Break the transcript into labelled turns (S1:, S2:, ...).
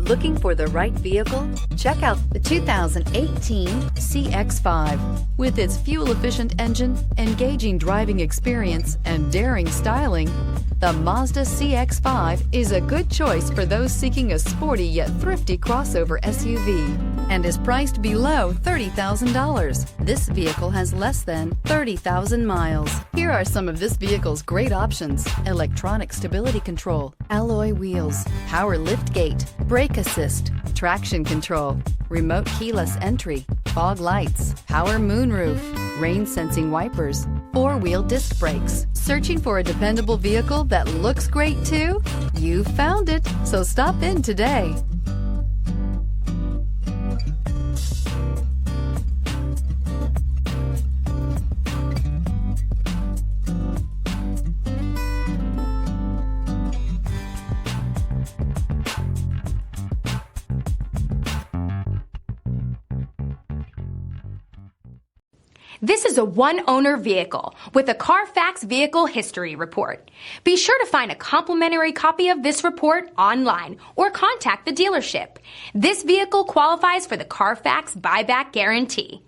S1: Looking for the right vehicle? Check out the 2018 CX-5. With its fuel-efficient engine, engaging driving experience, and daring styling, the Mazda CX-5 is a good choice for those seeking a sporty yet thrifty crossover SUV and is priced below $30,000. This vehicle has less than 30,000 miles. Here are some of this vehicle's great options: electronic stability control, alloy wheels, power liftgate, brake assist, traction control, remote keyless entry, fog lights, power moonroof, rain sensing wipers, four-wheel disc brakes. Searching for a dependable vehicle that looks great too? You found it, so stop in today.
S2: This is a one-owner vehicle with a Carfax Vehicle History Report. Be sure to find a complimentary copy of this report online or contact the dealership. This vehicle qualifies for the Carfax Buyback Guarantee.